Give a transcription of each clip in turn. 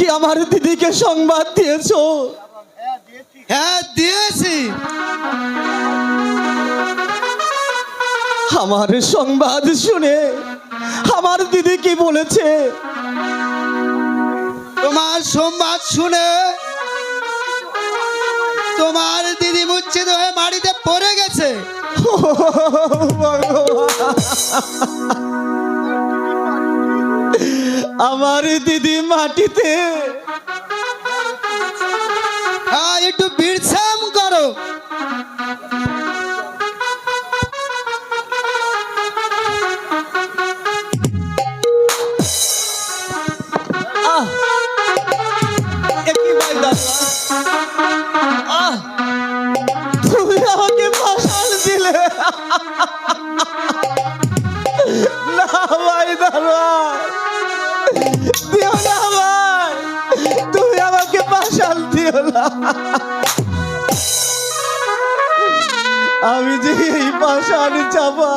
কি আমার দিদিকে সংবাদ দিয়েছো? হ্যাঁ দিয়েছি। আমার সংবাদ শুনে আমার দিদি কি বলেছে? তোমার সংবাদ শুনে তোমার দিদি মূর্ছিত হয়ে মাটিতে পড়ে গেছে। আমার দিদি মাটিতে? হ্যাঁ একটু বিশ্রাম করো। তুমি আমাকে ফাঁসাল দিলে। না ভাই দারোয়ান, দিও না ভাই, তুমি আমাকে ফাঁসাল দিও না। আমি যে এই পাষাণ চাপা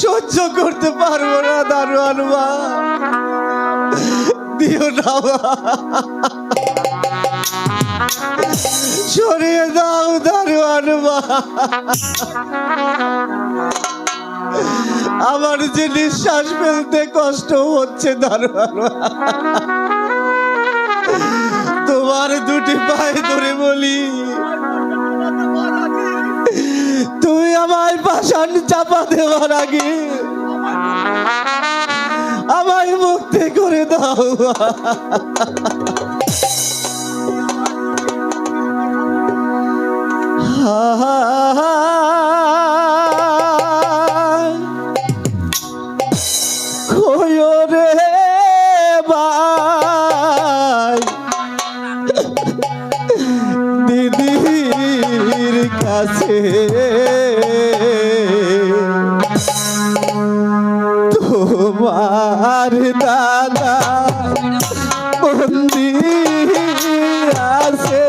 সহ্য করতে পারবো না দারোয়ান মা, দিও না মা, সরিয়ে দাও দারোয়ান মা। আমার যে নিঃশ্বাস ফেলতে কষ্ট হচ্ছে দারোয়ান মা, তোমার দুটি পায়ে ধরে বলি, তুমি আমায় পাষাণ চাপা দেওয়ার আগে আমায় মুক্তি করে দাও। রে ভাই, দিদির কাছে তোমার দাদা বন্দি আছে।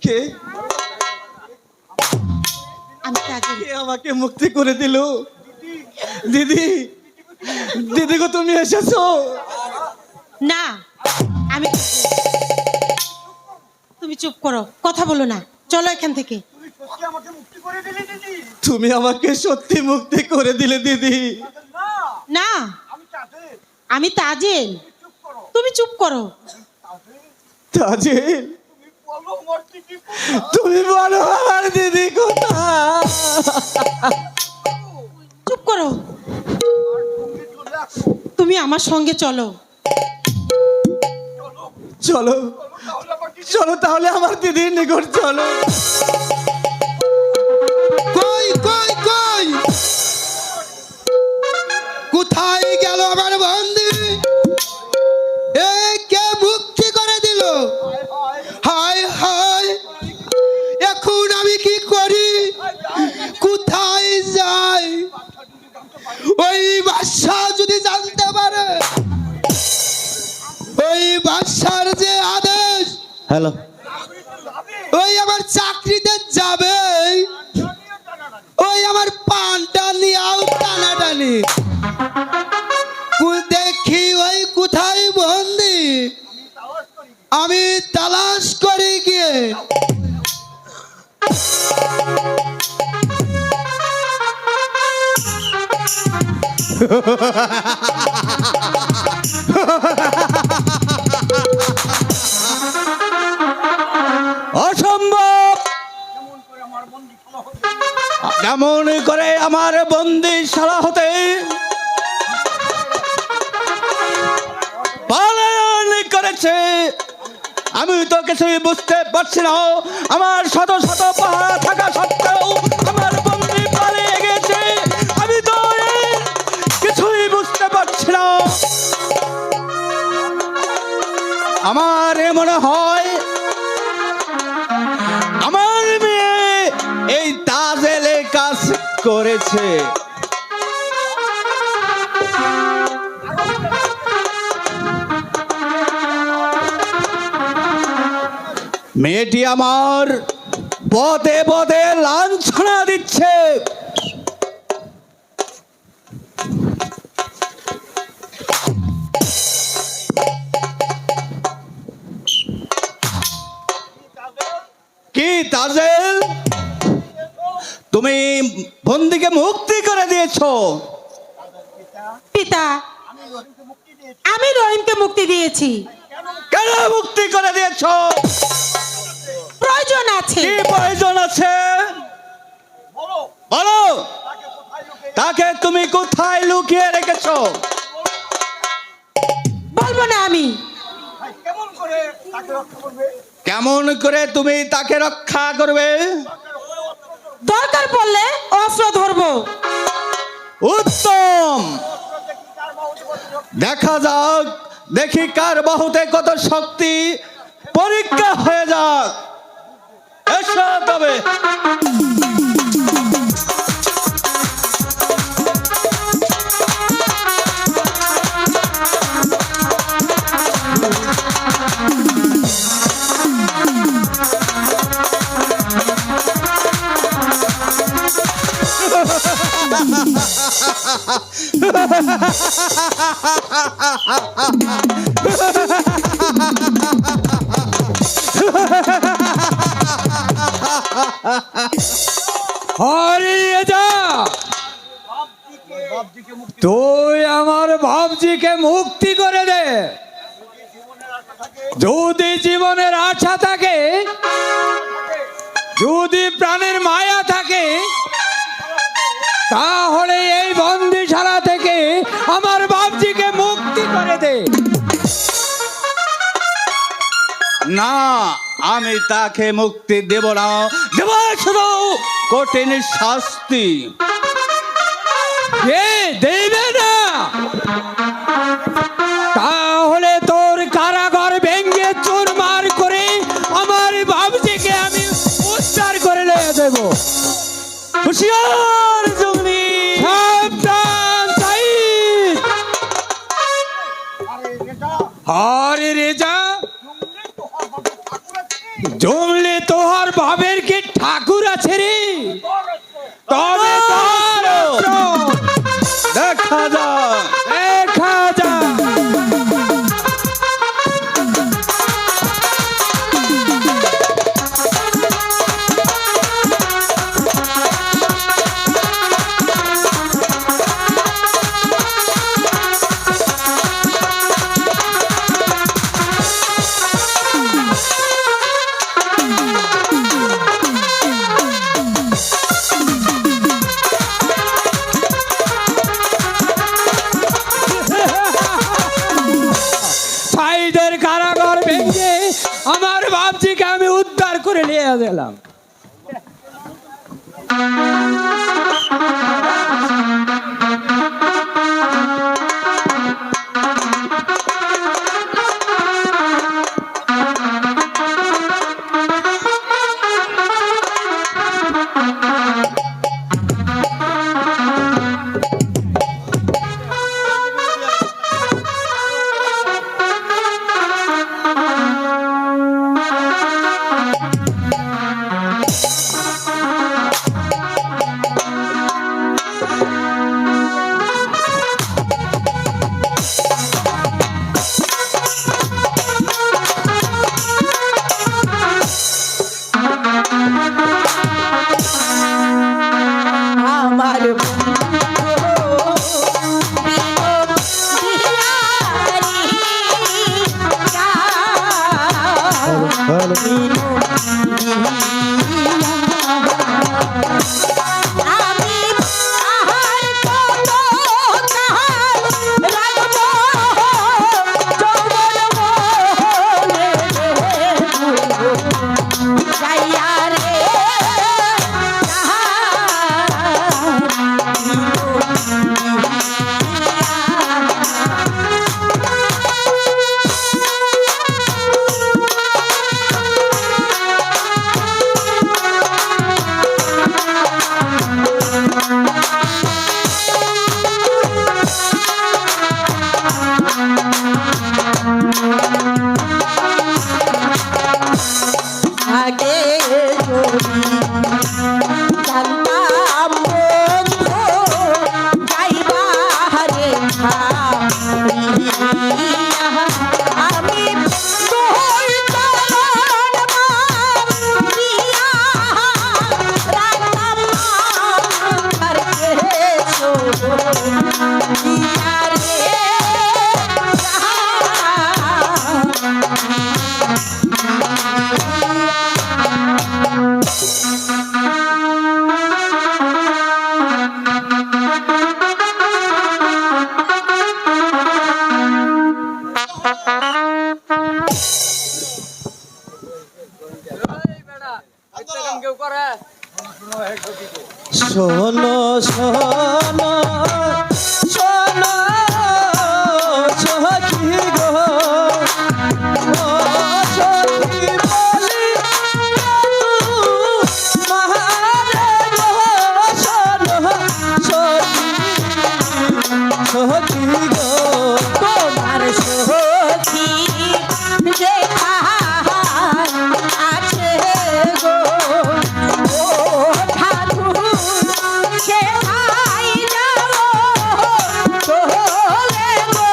কে আমি কাজল। কে আমাকে মুক্তি করে দিল? দিদি, দিদি গো তুমি এসেছো? না, আমি কাজল। তুমি চুপ করো, কথা বলো না, চলো এখান থেকে। তুমি আমাকে সত্যি মুক্তি করে দিলে দিদি। না, আমি তাজেল। তুমি চুপ করো। তাজেল, তুমি বলো আমার দিদি কোথায়? চুপ করো। তুমি আমার সঙ্গে চলো। চলো চলো তাহলে আমার দিদির নিকট চলো। কই কই কই কোথায় গেল আমার বন্ধু? এ কে মুক্তি করে দিল? হায় হায়, এখন আমি কি করি, কোথায় যাই? ওই বাদশা যদি জানতে পারে, ওই বাদশার যে আদেশ, হ্যালো, ওই আমার চাকরিতে যাবে, ওই আমার পানটা নিয়েও টানাটানি। দেখি ওই কোথায় বন্দি, আমি তালাশ করে গিয়ে অসম্ভব। কেমন করে আমার বন্দিশালা হতে পলায়ন করেছে আমি তো কিছুই বুঝতে পারছি না। আমার শত শত পাহাড় থাকা সত্ত্বেও আমার বন্দি পালিয়ে গেছে, আমি তো এর কিছুই বুঝতে পারছি না। আমার মনে হয় আমার মেয়ে এই তাজেলে কাজ করেছে। মেয়েটি আমার পদে পদে লাঞ্ছনা দিচ্ছে। কি তাজেল, তুমি বন্দিকে মুক্তি করে দিয়েছো? পিতা, আমি রহিমকে মুক্তি দিয়েছি। কেন মুক্তি করে দিয়েছো? প্রয়োজন আছে। কি প্রয়োজন আছে বলো। তাকে তুমি কোথায় লুকিয়ে রেখেছো? বলবো না আমি। কেমন করে তুমি তাকে রক্ষা করবে? দরকার পড়লে অস্ত্র ধরবো। উত্তম, দেখা যাক, দেখি কার বাহুতে কত শক্তি, পরীক্ষা হয়ে যাক। এসো তবে। হারিয়ে যা, তুই আমার ভাবজিকে মুক্তি করে দে। যদি জীবনের আশা থাকে, যদি প্রাণের মায়া থাকে, তাহলে এই বন্দিশালা থেকে আমার বাপজিকে মুক্তি করে দে। না, আমি তাকে মুক্তি দেব না, দেব শুধু কঠিন শাস্তি। এ দেবে না, তাহলে তোর কারাগার ভেঙে চুরমার করে আমার বাবজিকে আমি উদ্ধার করে নিয়ে দেবো। হুঁশিয়ার জঙ্গলি, সাবধান সাইদ। আরে রেজা, জঙ্গলে তোহার বাবের কি ঠাকুর আছে রে? তবে তার দেখা যায়। দেখা যায়। সাইদের কারাগার ভেঙে আমার বাপজিকে আমি উদ্ধার করে নিয়ে গেলাম। আমার আগে জানতাম বন্ধু যাইবা রে আমি তোর চরণ মারিয়া রাখতাম আর কে সোনিয়া রে শোনো শোনো শোনো সখী গো, ও সখী বলি মহারে গো, শোনো সখী সখী গো, তোমার সখী যেখানে আছে গো, ও ঠাকুর সেখাই যাও চলে গো,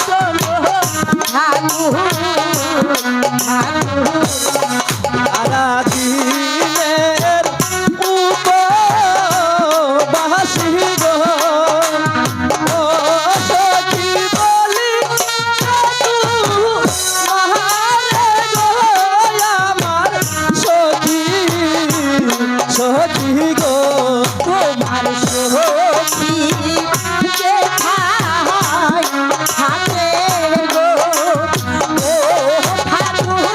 শোনো ঠাকুর ঠাকুর সারা দিনের উপবাসী গো, ও সখী বলি মহারে গো, আমার সখী সখী গো, তোমার সখী যেখানে থাকে গো, ও ঠাকুর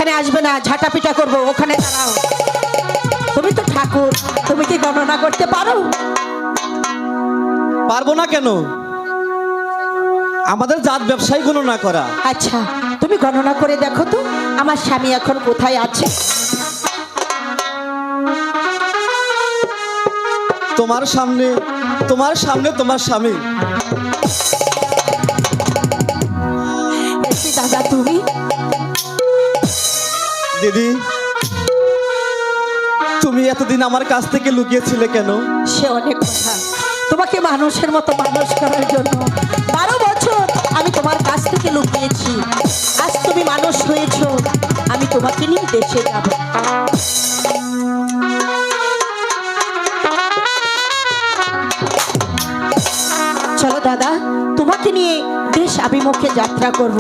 এখানে আসবে না, ঝাঁটাপিটা করবো, ওখানে দাঁড়াও। তুমি তো ঠাকুর, তুমি কি গণনা করতে পারো? পারবো না কেন? আমাদের জাত ব্যবসায়ী গণনা করা। আচ্ছা, তুমি গণনা করে দেখো তো আমার স্বামী এখন কোথায় আছে। তোমার সামনে তোমার স্বামী। এসে দাদা তুমি? দিদি, তুমি এতদিন আমার কাছ থেকে লুকিয়েছিলে কেন? সে অনেক কথা। তোমাকে মানুষের মতো মানুষ করার জন্য 12 বছর আমি তোমার কাছ থেকে লুকিয়েছি। আজ তুমি মানুষ হয়েছো, আমি তোমাকে নিয়ে দেশে যাব। চলো দাদা, তোমাকে নিয়ে দেশ অভিমুখে যাত্রা করব।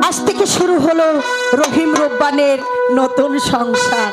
আজ থেকে শুরু হলো রহিম রব্বানের নতুন সংসার।